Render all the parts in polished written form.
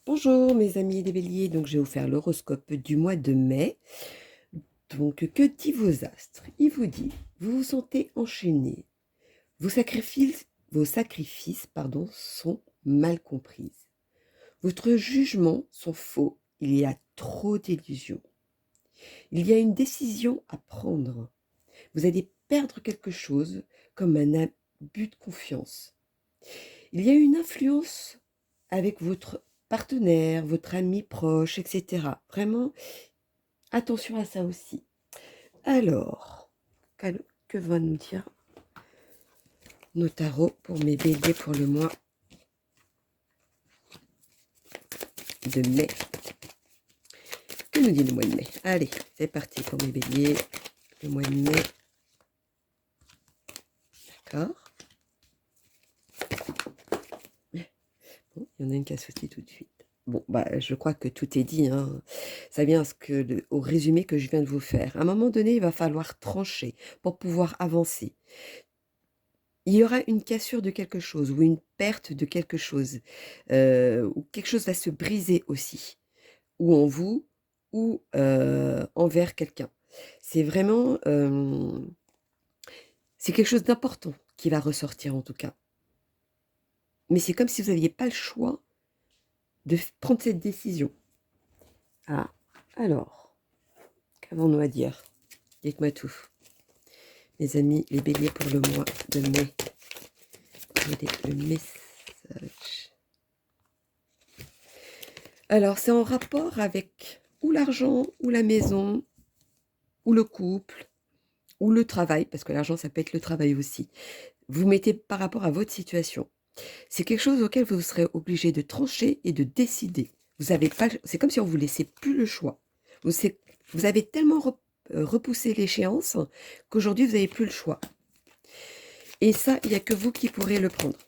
Bonjour mes amis les béliers, donc je vais vous faire l'horoscope du mois de mai. Donc que dit vos astres? Il vous dit, vous vous sentez enchaîné, vos sacrifices sont mal comprises. Votre jugement sont faux, il y a trop d'illusions. Il y a une décision à prendre. Vous allez perdre quelque chose comme un abus de confiance. Il y a une influence avec votre partenaire, votre ami proche, etc. Vraiment, attention à ça aussi. Alors, que va nous dire nos tarots pour mes béliers pour le mois de mai? Que nous dit le mois de mai? Allez, c'est parti pour mes béliers. Le mois de mai. D'accord. Bon, il y en a une qui a sauté tout de suite. Bon, bah, je crois que tout est dit, hein. Ça vient au résumé que je viens de vous faire. À un moment donné, il va falloir trancher pour pouvoir avancer. Il y aura une cassure de quelque chose ou une perte de quelque chose, ou quelque chose va se briser aussi, ou en vous ou envers quelqu'un. C'est vraiment, c'est quelque chose d'important qui va ressortir en tout cas. Mais c'est comme si vous n'aviez pas le choix de prendre cette décision. Ah, alors, qu'avons-nous à dire? Dites-moi tout. Les amis, les béliers pour le mois de mai. Quel est le message? Alors, c'est en rapport avec ou l'argent, ou la maison, ou le couple, ou le travail, parce que l'argent, ça peut être le travail aussi. Vous mettez par rapport à votre situation. C'est quelque chose auquel vous serez obligé de trancher et de décider. Vous avez pas, c'est comme si on vous laissait plus le choix. Vous avez tellement repoussé l'échéance qu'aujourd'hui, vous n'avez plus le choix. Et ça, il n'y a que vous qui pourrez le prendre.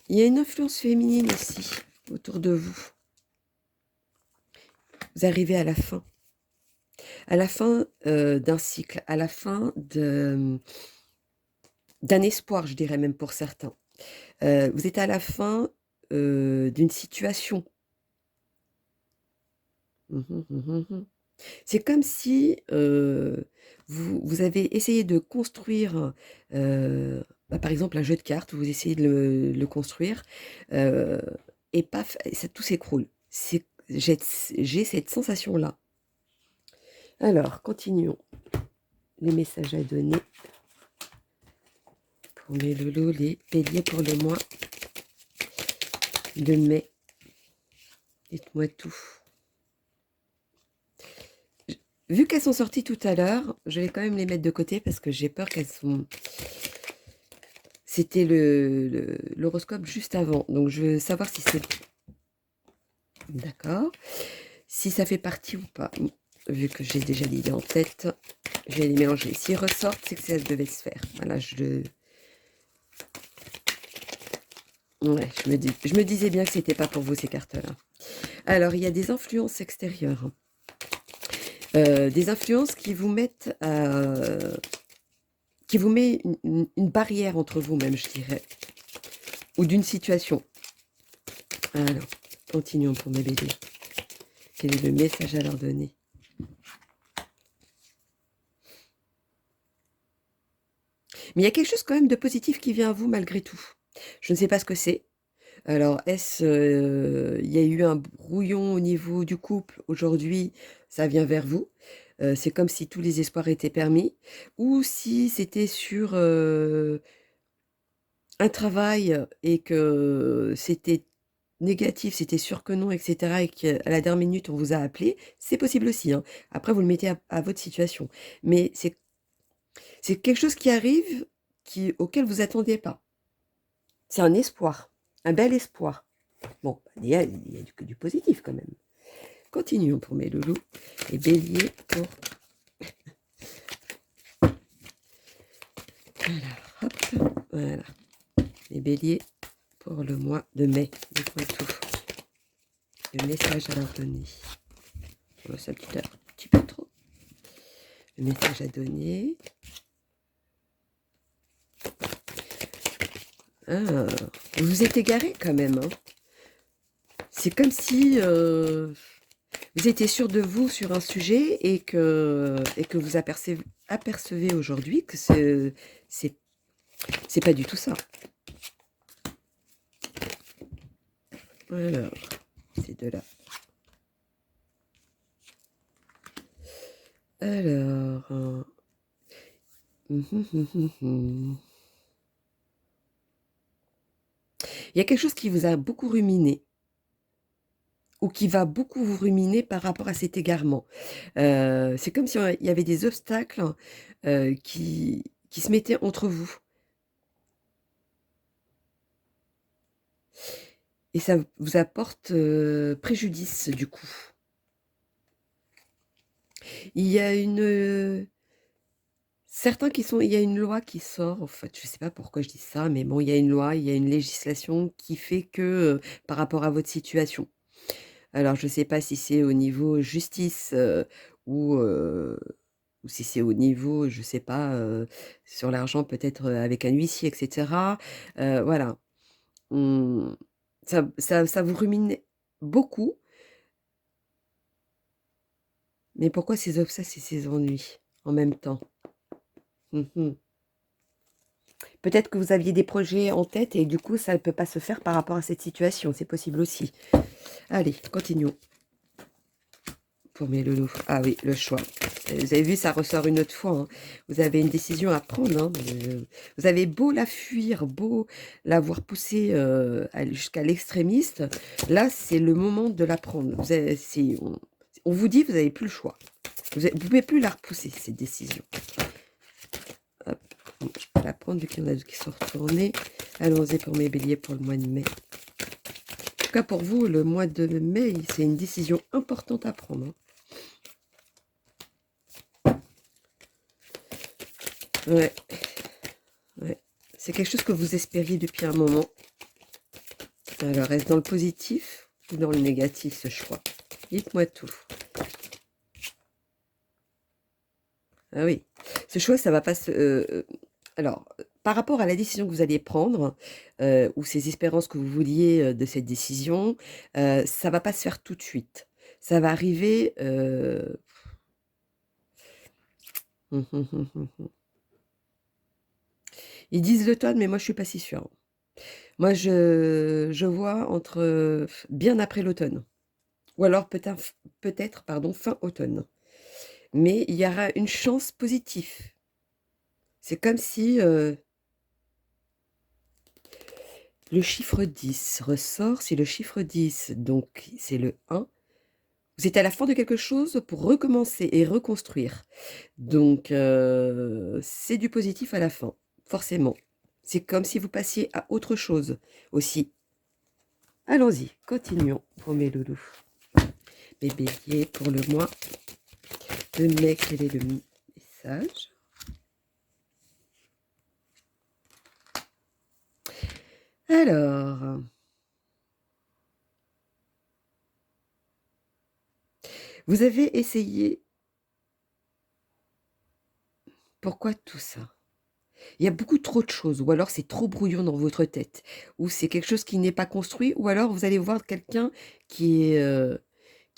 Il y a une influence féminine aussi autour de vous. Vous arrivez à la fin d'un cycle, à la fin d'un espoir, je dirais même pour certains. Vous êtes à la fin d'une situation. C'est comme si vous avez essayé de construire, par exemple, un jeu de cartes, vous essayez de le construire, et paf, tout s'écroule. J'ai cette sensation-là. Alors, continuons. Les messages à donner pour mes loulous, les béliers pour le mois de mai. Dites-moi tout. Vu qu'elles sont sorties tout à l'heure, je vais quand même les mettre de côté parce que j'ai peur qu'elles sont... C'était l'horoscope juste avant, donc je veux savoir si c'est... D'accord. Si ça fait partie ou pas. Vu que j'ai déjà l'idée en tête, je vais les mélanger. S'ils ressortent, c'est que ça devait se faire. Voilà, Ouais, je me disais bien que c'était pas pour vous ces cartes-là. Alors, il y a des influences extérieures. Des influences qui vous mettent qui vous met une barrière entre vous-même, je dirais. Ou d'une situation. Alors, continuons pour mes bébés. Quel est le message à leur donner? Mais il y a quelque chose quand même de positif qui vient à vous malgré tout. Je ne sais pas ce que c'est. Alors, il y a eu un brouillon au niveau du couple aujourd'hui, ça vient vers vous. C'est comme si tous les espoirs étaient permis. Ou si c'était sur un travail et que c'était négatif, c'était sûr que non, etc. et qu'à la dernière minute, on vous a appelé, c'est possible aussi, hein. Après, vous le mettez à votre situation. Mais c'est quelque chose qui arrive auquel vous attendiez pas. C'est un espoir, un bel espoir. Bon, il y a que du positif quand même. Continuons pour mes loulous. Et bélier pour... Alors, hop, voilà. Les béliers pour le mois de mai. Dites-moi tout. Le message à leur donner. Oh, ça peut être un petit peu trop. Le message à donner. Ah, vous vous êtes égaré quand même, hein. C'est comme si vous étiez sûr de vous sur un sujet et que vous apercevez aujourd'hui que c'est c'est pas du tout ça. Alors, ces deux-là. Alors, hum, hum, hum, hum. Il y a quelque chose qui vous a beaucoup ruminé ou qui va beaucoup vous ruminer par rapport à cet égarement. C'est comme si il y avait des obstacles qui se mettaient entre vous. Et ça vous apporte préjudice du coup. Il y a certains il y a une loi qui sort, en fait, je ne sais pas pourquoi je dis ça, mais bon, il y a une loi, il y a une législation qui fait que par rapport à votre situation. Alors, je ne sais pas si c'est au niveau justice ou, euh, ou si c'est au niveau, je ne sais pas, sur l'argent, peut-être avec un huissier, etc. Voilà. Hum, ça vous rumine beaucoup, mais pourquoi ces obsessions et ces ennuis en même temps? Mhm. Peut-être que vous aviez des projets en tête et du coup, ça ne peut pas se faire par rapport à cette situation. C'est possible aussi. Allez, continuons. Pour mes loulous. Ah oui, le choix. Vous avez vu, ça ressort une autre fois, hein. Vous avez une décision à prendre, hein. Vous avez beau la fuir, beau l'avoir poussée jusqu'à l'extrémiste. Là, c'est le moment de la prendre. On vous dit, vous n'avez plus le choix. Vous ne pouvez plus la repousser, cette décision. Hop. Bon, je peux la prendre vu qu'il y en a deux qui sont retournés. Allons-y pour mes béliers pour le mois de mai. En tout cas, pour vous, le mois de mai, c'est une décision importante à prendre, hein. Ouais, ouais. C'est quelque chose que vous espériez depuis un moment. Alors, est-ce dans le positif ou dans le négatif, ce choix? Dites-moi tout. Ah oui. Ce choix, ça va pas se... alors, par rapport à la décision que vous alliez prendre, ou ces espérances que vous vouliez de cette décision, ça va pas se faire tout de suite. Ça va arriver... Ils disent l'automne, mais moi, je suis pas si sûre. Moi, je vois entre bien après l'automne. Ou alors peut-être, pardon, fin automne. Mais il y aura une chance positive. C'est comme si le chiffre 10 ressort. Si le chiffre 10, donc c'est le 1, vous êtes à la fin de quelque chose pour recommencer et reconstruire. Donc c'est du positif à la fin, forcément. C'est comme si vous passiez à autre chose aussi. Allons-y, continuons pour mes loulous. Mes béliers pour le mois de mai, quel est le message? Alors, vous avez essayé. Pourquoi tout ça? Il y a beaucoup trop de choses, ou alors c'est trop brouillon dans votre tête, ou c'est quelque chose qui n'est pas construit, ou alors vous allez voir quelqu'un qui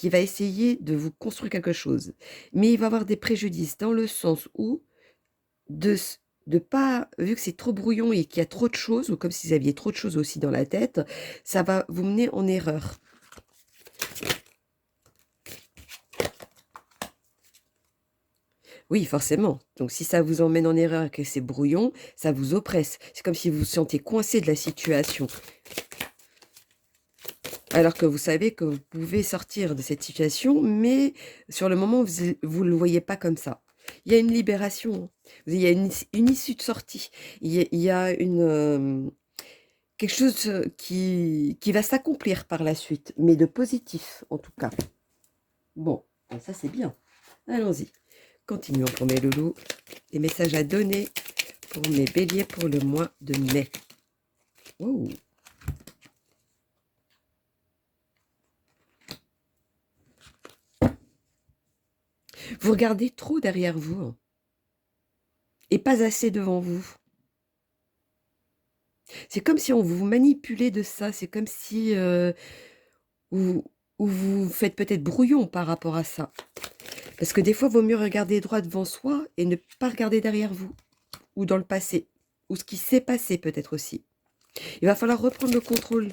va essayer de vous construire quelque chose. Mais il va avoir des préjudices dans le sens où de, de pas, vu que c'est trop brouillon et qu'il y a trop de choses, ou comme si vous aviez trop de choses aussi dans la tête, ça va vous mener en erreur. Oui, forcément. Donc, si ça vous emmène en erreur et que c'est brouillon, ça vous oppresse. C'est comme si vous vous sentiez coincé de la situation. Alors que vous savez que vous pouvez sortir de cette situation, mais sur le moment, vous ne le voyez pas comme ça. Il y a une libération, il y a une issue de sortie, il y a quelque chose qui va s'accomplir par la suite, mais de positif en tout cas. Bon, ça c'est bien. Allons-y. Continuons pour mes loulous. Les messages à donner pour mes béliers pour le mois de mai. Oh. Vous regardez trop derrière vous, hein, et pas assez devant vous. C'est comme si on vous manipulait de ça, c'est comme si vous, ou vous faites peut-être brouillon par rapport à ça. Parce que des fois, il vaut mieux regarder droit devant soi et ne pas regarder derrière vous, ou dans le passé, ou ce qui s'est passé peut-être aussi. Il va falloir reprendre le contrôle.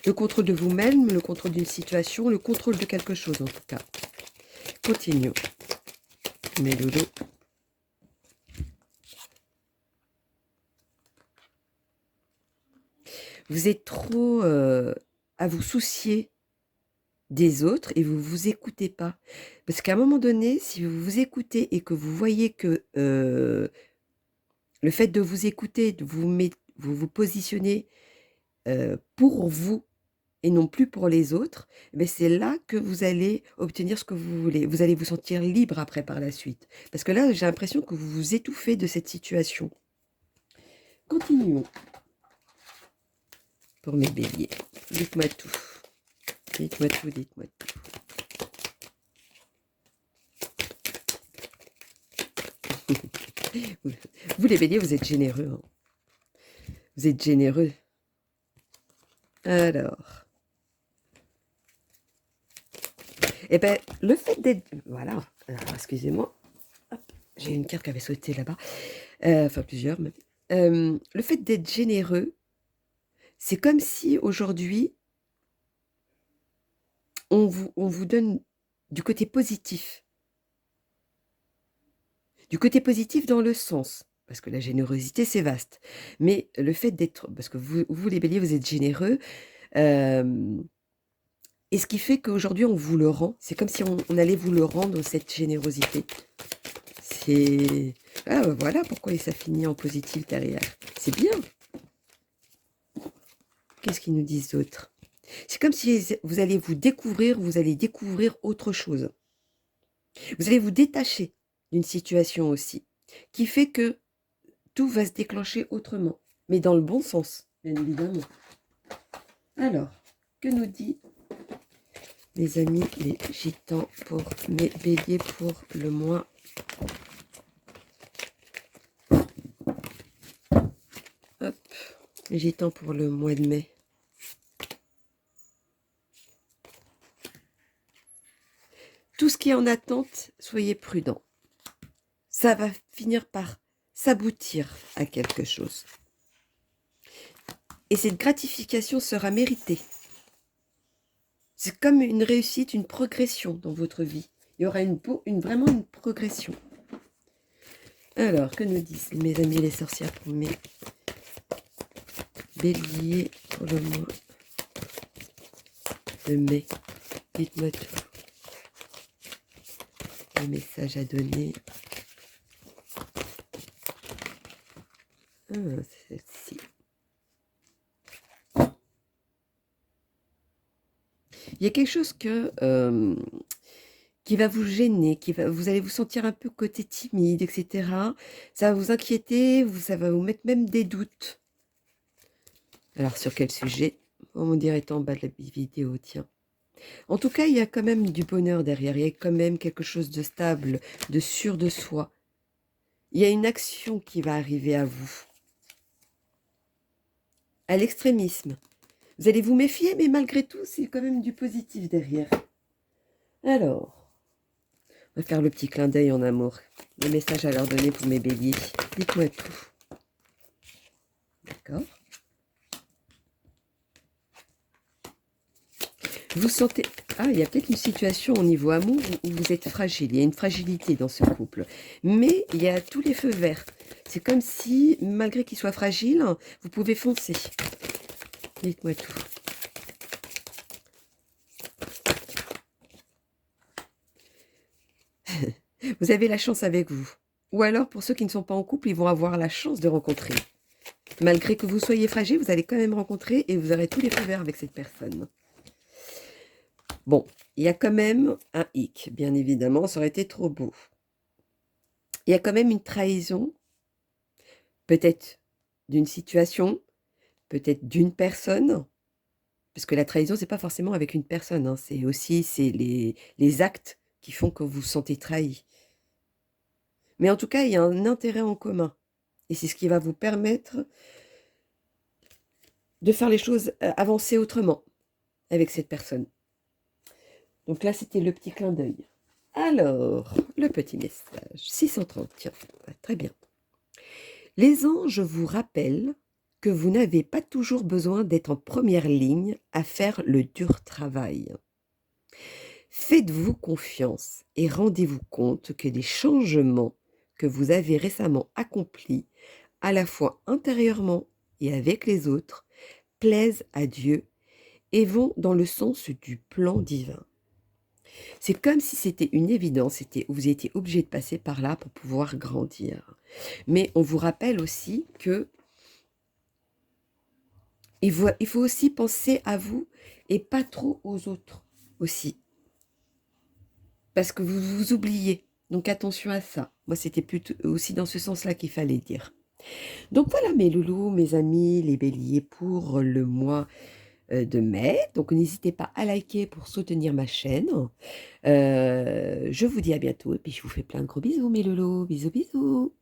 Le contrôle de vous-même, le contrôle d'une situation, le contrôle de quelque chose en tout cas. Continuons. Mes loulous. Vous êtes trop à vous soucier des autres et vous vous écoutez pas. Parce qu'à un moment donné, si vous vous écoutez et que vous voyez que le fait de vous écouter, de vous positionner pour vous et non plus pour les autres, mais c'est là que vous allez obtenir ce que vous voulez. Vous allez vous sentir libre après par la suite. Parce que là, j'ai l'impression que vous vous étouffez de cette situation. Continuons. Pour mes béliers. Dites-moi tout. Dites-moi tout, dites-moi tout. Vous les béliers, vous êtes généreux. Hein. Vous êtes généreux. Alors. Eh bien, le fait d'être... Voilà. Alors, excusez-moi. J'ai une carte qui avait sauté là-bas. Enfin, plusieurs même. Le fait d'être généreux, c'est comme si aujourd'hui, on vous donne du côté positif. Du côté positif dans le sens, parce que la générosité, c'est vaste. Mais le fait d'être... Parce que vous, les béliers, vous êtes généreux. Et ce qui fait qu'aujourd'hui, on vous le rend. C'est comme si on allait vous le rendre, cette générosité. C'est... Ah, voilà pourquoi ça finit en positif derrière. C'est bien. Qu'est-ce qu'ils nous disent d'autre? C'est comme si vous allez vous découvrir, vous allez découvrir autre chose. Vous allez vous détacher d'une situation aussi, qui fait que tout va se déclencher autrement, mais dans le bon sens, bien évidemment. Alors, que nous dit mes amis les gitans pour mes béliers pour le mois hop, les gitans pour le mois de mai. Tout ce qui est en attente, soyez prudents. Ça va finir par s'aboutir à quelque chose. Et cette gratification sera méritée. C'est comme une réussite, une progression dans votre vie. Il y aura vraiment une progression. Alors, que nous disent mes amis les sorcières pour mes béliers pour le mois de mai? Dites-moi tout. Les messages à donner. Ah, c'est celle-ci. Il y a quelque chose qui va vous gêner, vous allez vous sentir un peu côté timide, etc. Ça va vous inquiéter, ça va vous mettre même des doutes. Alors, sur quel sujet? On me dirait en bas de la vidéo, tiens. En tout cas, il y a quand même du bonheur derrière, il y a quand même quelque chose de stable, de sûr de soi. Il y a une action qui va arriver à vous. À l'extrémisme. Vous allez vous méfier, mais malgré tout, c'est quand même du positif derrière. Alors, on va faire le petit clin d'œil en amour. Les messages à leur donner pour mes béliers. Dites-moi tout. D'accord. Vous sentez... Ah, il y a peut-être une situation au niveau amour où vous êtes fragile. Il y a une fragilité dans ce couple. Mais il y a tous les feux verts. C'est comme si, malgré qu'il soit fragile, vous pouvez foncer. Dites-moi tout. Vous avez la chance avec vous. Ou alors, pour ceux qui ne sont pas en couple, ils vont avoir la chance de rencontrer. Malgré que vous soyez fragile, vous allez quand même rencontrer et vous aurez tous les feux verts avec cette personne. Bon, il y a quand même un hic, bien évidemment, ça aurait été trop beau. Il y a quand même une trahison, peut-être d'une situation, peut-être d'une personne, parce que la trahison, c'est pas forcément avec une personne, hein, c'est les actes qui font que vous vous sentez trahi. Mais en tout cas, il y a un intérêt en commun. Et c'est ce qui va vous permettre de faire les choses avancer autrement avec cette personne. Donc là, c'était le petit clin d'œil. Alors, le petit message. 630, tiens, très bien. Les anges vous rappellent que vous n'avez pas toujours besoin d'être en première ligne à faire le dur travail. Faites-vous confiance et rendez-vous compte que les changements que vous avez récemment accomplis, à la fois intérieurement et avec les autres, plaisent à Dieu et vont dans le sens du plan divin. C'est comme si c'était une évidence, vous étiez obligé de passer par là pour pouvoir grandir. Mais on vous rappelle aussi que il faut aussi penser à vous et pas trop aux autres aussi. Parce que vous vous oubliez. Donc attention à ça. Moi, c'était plutôt aussi dans ce sens-là qu'il fallait dire. Donc voilà mes loulous, mes amis, les béliers pour le mois de mai. Donc n'hésitez pas à liker pour soutenir ma chaîne. Je vous dis à bientôt et puis je vous fais plein de gros bisous mes loulous. Bisous bisous.